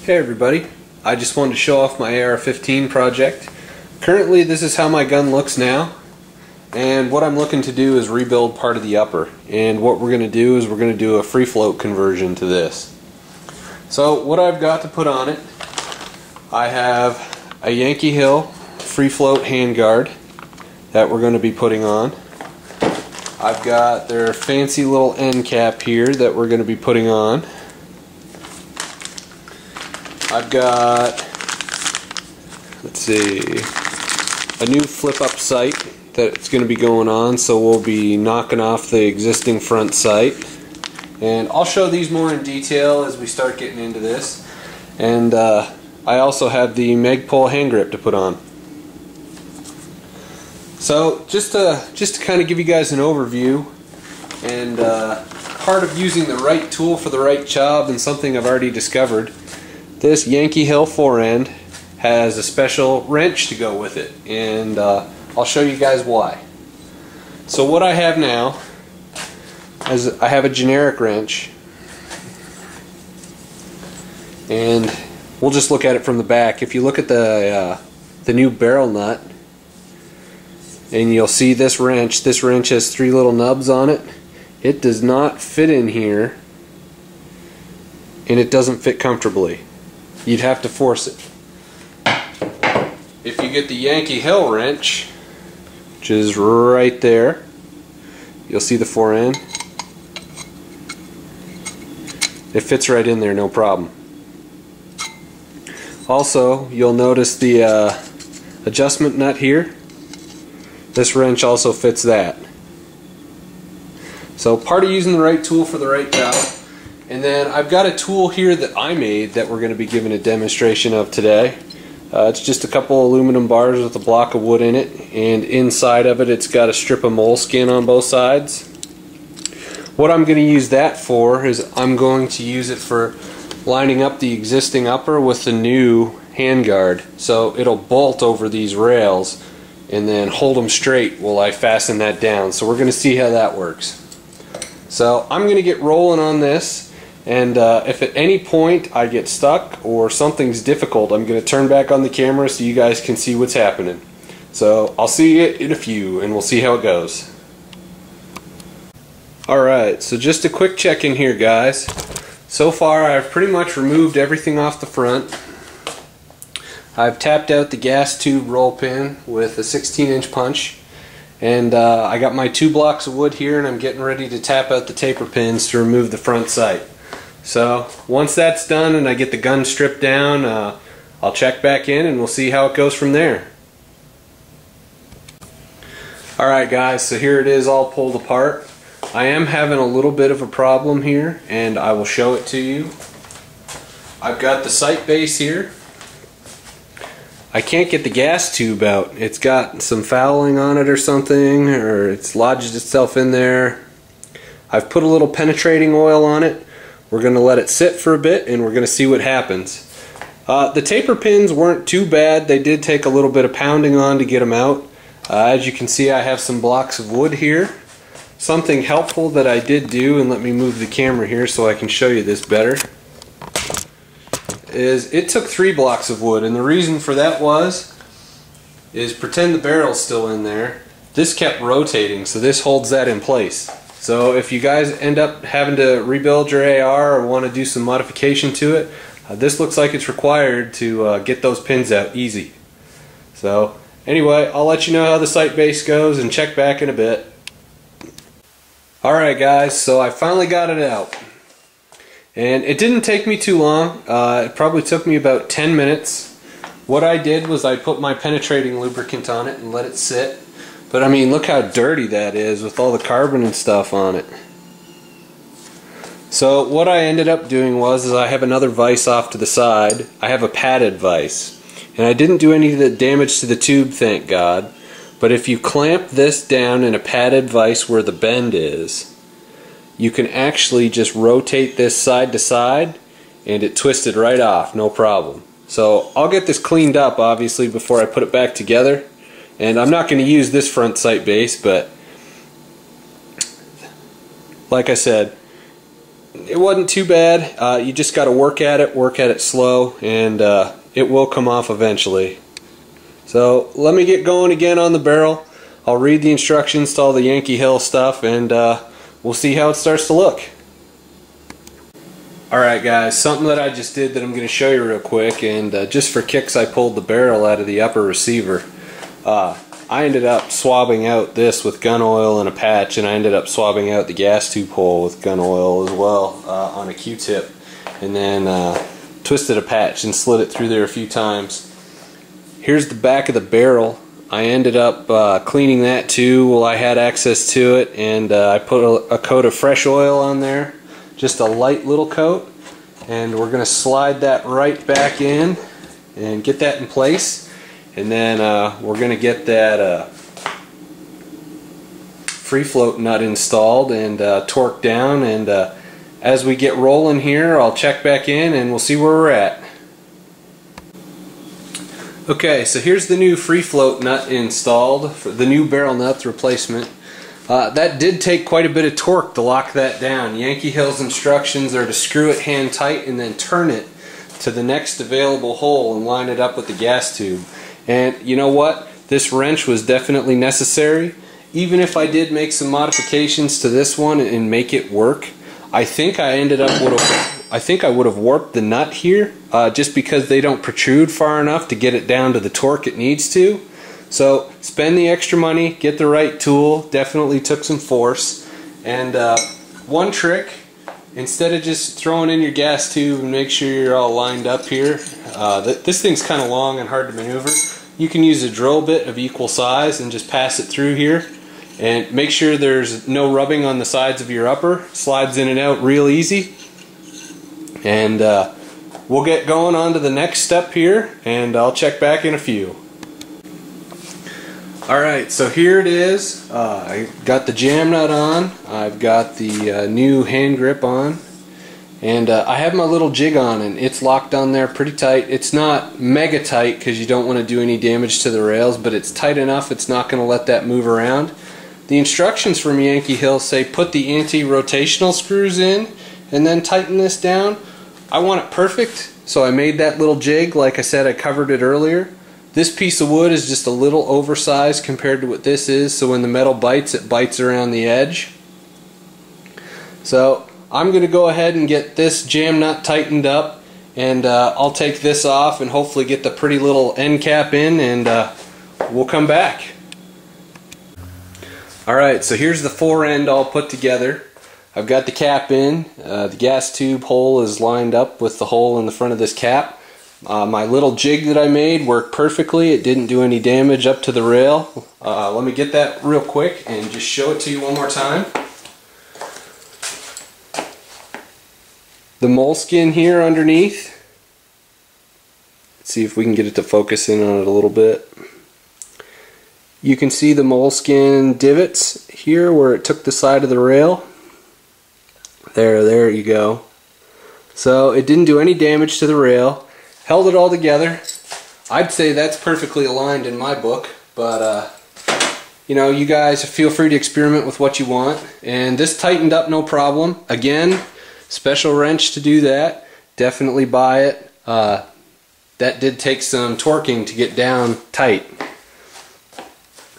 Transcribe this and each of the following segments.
Hey everybody, I just wanted to show off my AR-15 project. Currently this is how my gun looks now, and what I'm looking to do is rebuild part of the upper, and what we're going to do is we're going to do a free float conversion to this. So what I've got to put on it, I have a Yankee Hill free float handguard that we're going to be putting on. I've got their fancy little end cap here that we're going to be putting on. I've got, let's see, a new flip-up sight that's going to be going on, so we'll be knocking off the existing front sight. And I'll show these more in detail as we start getting into this. And I also have the Magpul hand grip to put on. So just to kind of give you guys an overview, and part of using the right tool for the right job, and something I've already discovered, this Yankee Hill forend has a special wrench to go with it, and I'll show you guys why. So what I have now is I have a generic wrench, and we'll just look at it from the back. If you look at the new barrel nut, and you'll see this wrench has three little nubs on it. It does not fit in here, and it doesn't fit comfortably. You'd have to force it. If you get the Yankee Hill wrench, which is right there, you'll see the forend. It fits right in there, no problem. Also, you'll notice the adjustment nut here. This wrench also fits that. So part of using the right tool for the right job. And then I've got a tool here that I made that we're going to be giving a demonstration of today. It's just a couple aluminum bars with a block of wood in it, and inside of it it's got a strip of moleskin on both sides. What I'm going to use that for is I'm going to use it for lining up the existing upper with the new handguard, so it'll bolt over these rails and then hold them straight while I fasten that down. So we're going to see how that works. So I'm going to get rolling on this. And if at any point I get stuck or something's difficult, I'm going to turn back on the camera so you guys can see what's happening. So I'll see you in a few, and we'll see how it goes. Alright, so just a quick check-in here, guys. So far I've pretty much removed everything off the front. I've tapped out the gas tube roll pin with a 16-inch punch. And I got my 2 blocks of wood here, and I'm getting ready to tap out the taper pins to remove the front sight. So once that's done and I get the gun stripped down, I'll check back in and we'll see how it goes from there. Alright guys, so here it is all pulled apart. I am having a little bit of a problem here, and I will show it to you. I've got the sight base here. I can't get the gas tube out. It's got some fouling on it or something, or it's lodged itself in there. I've put a little penetrating oil on it. We're going to let it sit for a bit, and we're going to see what happens. The taper pins weren't too bad. They did take a little bit of pounding on to get them out. As you can see, I have some blocks of wood here. Something helpful that I did do, and let me move the camera here so I can show you this better, is it took 3 blocks of wood, and the reason for that is pretend the barrel's still in there. This kept rotating, so this holds that in place. So if you guys end up having to rebuild your AR or want to do some modification to it, this looks like it's required to get those pins out easy. So anyway, I'll let you know how the sight base goes and check back in a bit. Alright guys, so I finally got it out. And it didn't take me too long. It probably took me about 10 minutes. What I did was I put my penetrating lubricant on it and let it sit. But I mean, look how dirty that is with all the carbon and stuff on it. So what I ended up doing was I have another vise off to the side. I have a padded vise. And I didn't do any of the damage to the tube, thank God. But if you clamp this down in a padded vise where the bend is, you can actually just rotate this side to side, and it twisted right off, no problem. So I'll get this cleaned up, obviously, before I put it back together. And I'm not going to use this front sight base, but like I said, it wasn't too bad. You just got to work at it slow, and it will come off eventually. So let me get going again on the barrel. I'll read the instructions to all the Yankee Hill stuff, and we'll see how it starts to look. Alright guys, something that I just did that I'm going to show you real quick, and just for kicks I pulled the barrel out of the upper receiver. I ended up swabbing out this with gun oil and a patch, and I ended up swabbing out the gas tube hole with gun oil as well on a Q-tip, and then twisted a patch and slid it through there a few times. Here's the back of the barrel. I ended up cleaning that too while I had access to it, and I put a coat of fresh oil on there, just a light little coat, and we're going to slide that right back in and get that in place, and then we're going to get that free float nut installed and torqued down, and as we get rolling here I'll check back in and we'll see where we're at. Okay, so here's the new free float nut installed, for the new barrel nut replacement. That did take quite a bit of torque to lock that down. Yankee Hill's instructions are to screw it hand tight and then turn it to the next available hole and line it up with the gas tube. And you know what? This wrench was definitely necessary. Even if I did make some modifications to this one and make it work, I think I would have warped the nut here just because they don't protrude far enough to get it down to the torque it needs to. So spend the extra money, get the right tool. Definitely took some force. And one trick, instead of just throwing in your gas tube and make sure you're all lined up here, this thing's kind of long and hard to maneuver. You can use a drill bit of equal size and just pass it through here. And make sure there's no rubbing on the sides of your upper. Slides in and out real easy. And we'll get going on to the next step here, and I'll check back in a few. Alright, so here it is. I got the jam nut on. I've got the new hand grip on. And I have my little jig on, and it's locked on there pretty tight. It's not mega tight because you don't want to do any damage to the rails, but it's tight enough it's not going to let that move around. The instructions from Yankee Hill say put the anti-rotational screws in and then tighten this down. I want it perfect, so I made that little jig. Like I said, I covered it earlier. This piece of wood is just a little oversized compared to what this is, so when the metal bites, it bites around the edge. So I'm going to go ahead and get this jam nut tightened up, and I'll take this off and hopefully get the pretty little end cap in, and we'll come back. Alright, so here's the fore end all put together. I've got the cap in. The gas tube hole is lined up with the hole in the front of this cap. My little jig that I made worked perfectly. It didn't do any damage up to the rail. Let me get that real quick and just show it to you one more time. The moleskin here underneath. Let's see if we can get it to focus in on it a little bit. You can see the moleskin divots here where it took the side of the rail. There you go. So it didn't do any damage to the rail. Held it all together. I'd say that's perfectly aligned in my book, but you know, you guys feel free to experiment with what you want. And this tightened up no problem. Again, special wrench to do that. Definitely buy it. That did take some torquing to get down tight.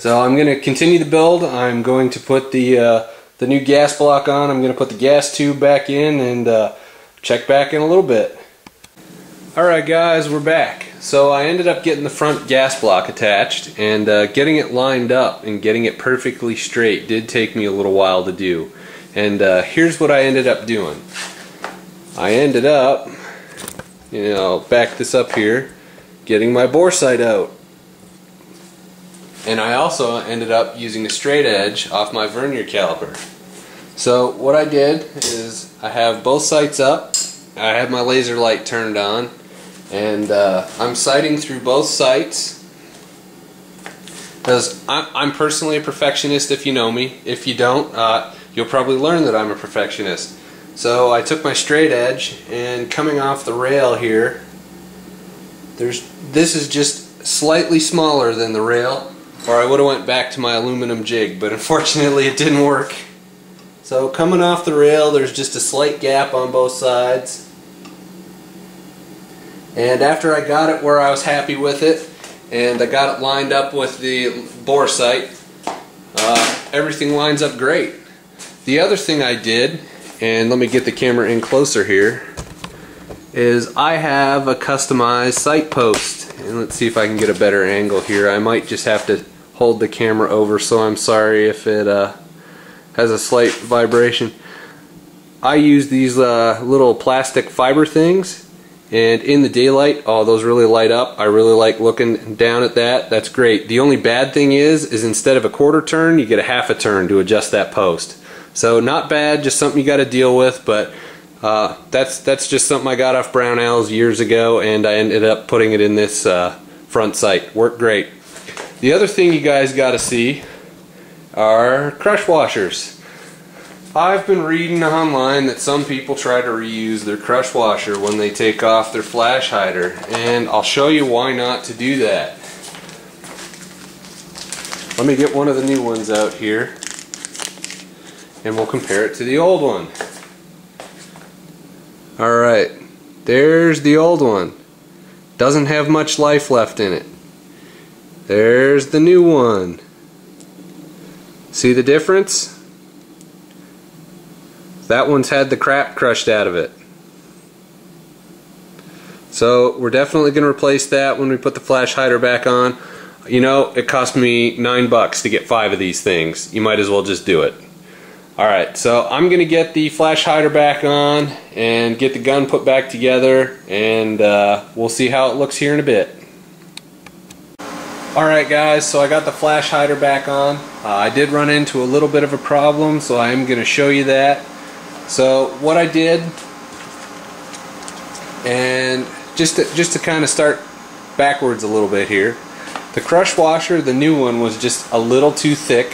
So I'm going to continue the build. I'm going to put the new gas block on. I'm going to put the gas tube back in and check back in a little bit. Alright guys, we're back. So I ended up getting the front gas block attached, and getting it lined up and getting it perfectly straight did take me a little while to do. And here's what I ended up doing. I ended up, back this up here, getting my bore sight out. And I also ended up using a straight edge off my vernier caliper. So what I did is I have both sights up. I have my laser light turned on, and I'm sighting through both sights because I'm personally a perfectionist. If you know me, if you don't, you'll probably learn that I'm a perfectionist. So I took my straight edge, and coming off the rail here, this is just slightly smaller than the rail, or I would have went back to my aluminum jig, but unfortunately it didn't work. So coming off the rail, there's just a slight gap on both sides. And after I got it where I was happy with it, and I got it lined up with the bore sight, everything lines up great. The other thing I did, and let me get the camera in closer here, is I have a customized sight post. And let's see if I can get a better angle here. I might just have to hold the camera over, so I'm sorry if it has a slight vibration. I use these little plastic fiber things, and in the daylight, oh, those really light up. I really like looking down at that. That's great. The only bad thing is instead of a quarter turn, you get a half a turn to adjust that post. So not bad, just something you got to deal with, but that's just something I got off Brownells years ago, and I ended up putting it in this front sight. Worked great. The other thing you guys got to see are crush washers. I've been reading online that some people try to reuse their crush washer when they take off their flash hider, and I'll show you why not to do that. Let me get one of the new ones out here, and we'll compare it to the old one. Alright, there's the old one. Doesn't have much life left in it. There's the new one. See the difference? That one's had the crap crushed out of it. So we're definitely going to replace that when we put the flash hider back on. You know, it cost me $9 to get 5 of these things. You might as well just do it. Alright, so I'm going to get the flash hider back on and get the gun put back together, and we'll see how it looks here in a bit. Alright guys, so I got the flash hider back on. I did run into a little bit of a problem, so I am going to show you that. So what I did, and just to kind of start backwards a little bit here, the crush washer, the new one, was just a little too thick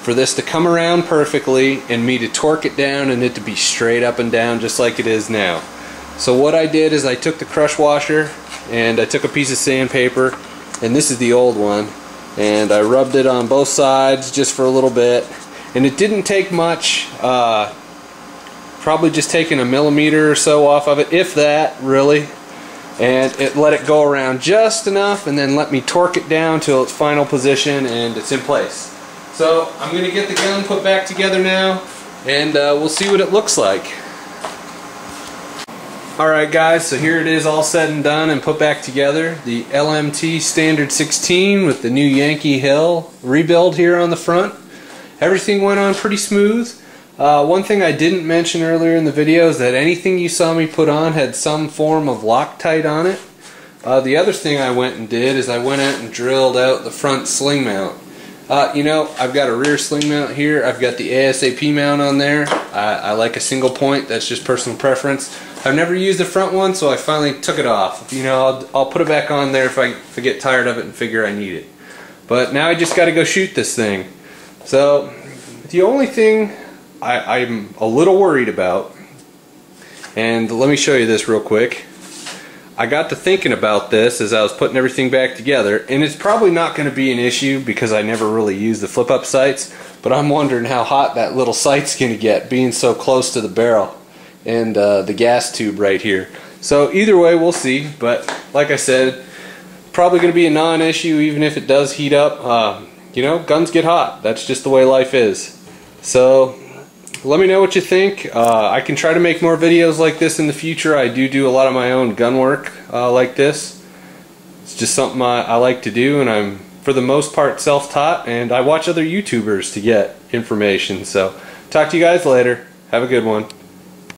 for this to come around perfectly and me to torque it down and it to be straight up and down just like it is now. So what I did is I took the crush washer and I took a piece of sandpaper, and this is the old one, and I rubbed it on both sides just for a little bit, and it didn't take much, probably just taking a millimeter or so off of it, if that, really, and it let it go around just enough and then let me torque it down till its final position and it's in place. So I'm going to get the gun put back together now, and we'll see what it looks like. Alright guys, so here it is all said and done and put back together. The LMT Standard 16 with the new Yankee Hill rebuild here on the front. Everything went on pretty smooth. One thing I didn't mention earlier in the video is that anything you saw me put on had some form of Loctite on it. The other thing I went and did is I went out and drilled out the front sling mount. You know, I've got a rear sling mount here. I've got the ASAP mount on there. I like a single point. That's just personal preference. I've never used the front one, so I finally took it off. You know, I'll put it back on there if I get tired of it and figure I need it. But now I just got to go shoot this thing. So the only thing I'm a little worried about, and let me show you this real quick. I got to thinking about this as I was putting everything back together, and it's probably not going to be an issue because I never really use the flip-up sights, but I'm wondering how hot that little sight's going to get being so close to the barrel and the gas tube right here. So either way, we'll see, but like I said, probably going to be a non-issue even if it does heat up. You know, guns get hot. That's just the way life is. So let me know what you think. I can try to make more videos like this in the future. I do a lot of my own gun work like this. It's just something I like to do, and I'm for the most part self-taught, and I watch other YouTubers to get information. So talk to you guys later. Have a good one.